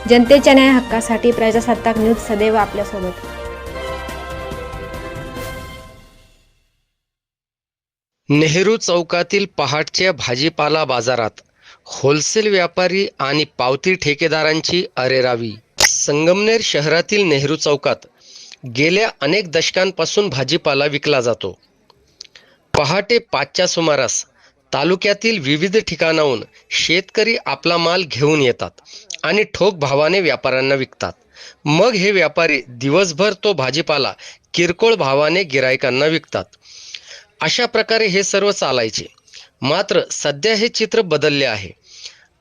जनतेच्या न्याय हक्कासाठी प्रजासत्ताक न्यूज सदैव आपल्यासोबत। नेहरू चौकातील पहाटच्या भाजीपाला बाजारात होलसेल व्यापारी आणि पावती ठेकेदारांची अरेरावी। संगमनेर शहरातील नेहरू चौकात गेल्या अनेक दशकांपासून भाजीपाला विकला जातो। पहाटे 5च्या सुमारास तालुक्यातील विविध ठिकाणाहून शेतकरी आपला माल घेऊन येतात आणि ठोक भावाने व्यापाऱ्यांना विकतात। मग हे व्यापारी दिवसभर तो भाजीपाला किरकोळ भावाने गिरायकांना विकतात। अशा प्रकारे हे सर्व चालायचे। मात्र सध्या हे चित्र बदलले आहे।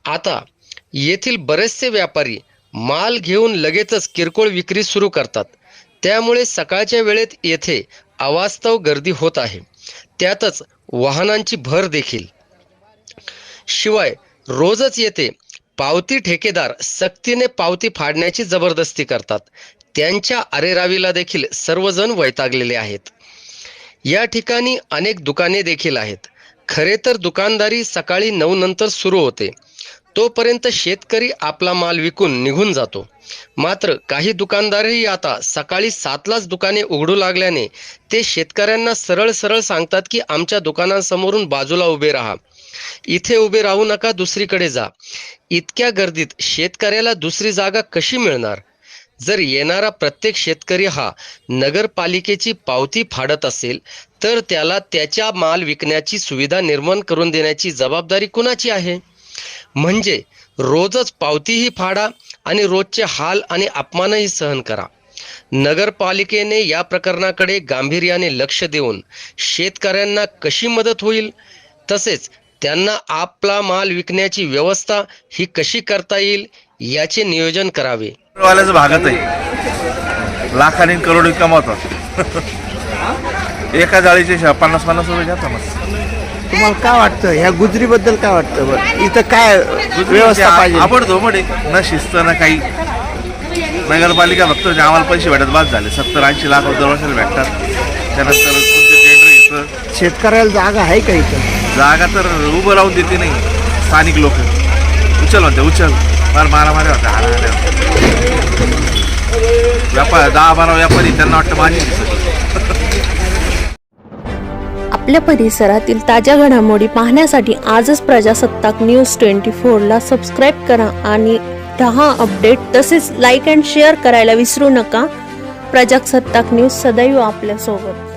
आता येथील बरेचसे व्यापारी माल घेऊन लगेचच किरकोळ विक्री सुरू करतात। त्यामुळे सकाळच्या वेळेत येथे अवास्तव गर्दी होत आहे, त्यातच वाहनांची भर देखील। शिवाय रोजच येथे पावती ठेकेदार सक्तीने पावती फाडण्याची जबरदस्ती करतात। त्यांच्या अरेरावीला देखील सर्वजण वैतागलेले आहेत। या ठिकाणी अनेक दुकाने देखील आहेत। खरे तर दुकानदारी सकाळी 9 नंतर सुरू होते, तोपर्यंत शेतकरी आपला माल विकून निघून जातो। मात्र काही दुकानदारही आता सकाळी 7लाच दुकाने उघडू लागल्याने ते शेतकऱ्यांना सरळ सरळ सांगतात की आमच्या दुकानांसमोरून बाजूला उभे राहा, इथे उभे राहू नका, दुसरीकडे जा। इतक्या गर्दीत शेतकऱ्याला दुसरी जागा कशी मिळणार? जर येणारा प्रत्येक शेतकरी हा नगरपालिकेची पावती फाडत असेल तर त्याला त्याच्या माल विकण्याची सुविधा निर्माण करून देण्याची जबाबदारी कुणाची आहे? म्हणजे रोजच पावतीही फाडा आणि रोजचे हाल आणि अपमानही सहन करा। नगरपालिकेने या प्रकरणाकडे गांभीर्याने लक्ष देऊन शेतकऱ्यांना कशी मदत होईल, तसेच त्यांना आपला माल विकण्याची व्यवस्था ही कशी करता येईल याचे नियोजन करावे। वाल्याचं भागत आहे, लाखांनी करोड कमावतात। एका जाळीचे 50-50 रुपये जातात मग। तुम्हाला काय वाटतं ह्या गुजरीबद्दल? काय वाटतं बरं इथं काय व्यवस्था पाहिजे? आपण धोमडे न शिस्त ना काही। नगरपालिका फक्त आम्हाला पैसे भेटत बाद झाले, 70-80 लाख रुपये वर्षाला भेटतात। त्यानंतर कोणते टेंडर घेतं, शेतकऱ्याला जागा आहे का इथं? जागा तर उभं राहून देते नाही स्थानिक लोक। उचल म्हणते उचल, फार मारामारी होते, हाणाहाण्या होते। व्यापार 10-12 व्यापारी त्यांना वाटतं माझी आपल्या परिसरातील ताज्या घडामोडी पाहण्यासाठी आजच प्रजासत्ताक न्यूज 24ला सबस्क्राईब करा आणि 10 अपडेट तसेच लाईक अँड शेअर करायला विसरू नका। प्रजासत्ताक न्यूज सदैव आपल्यासोबत।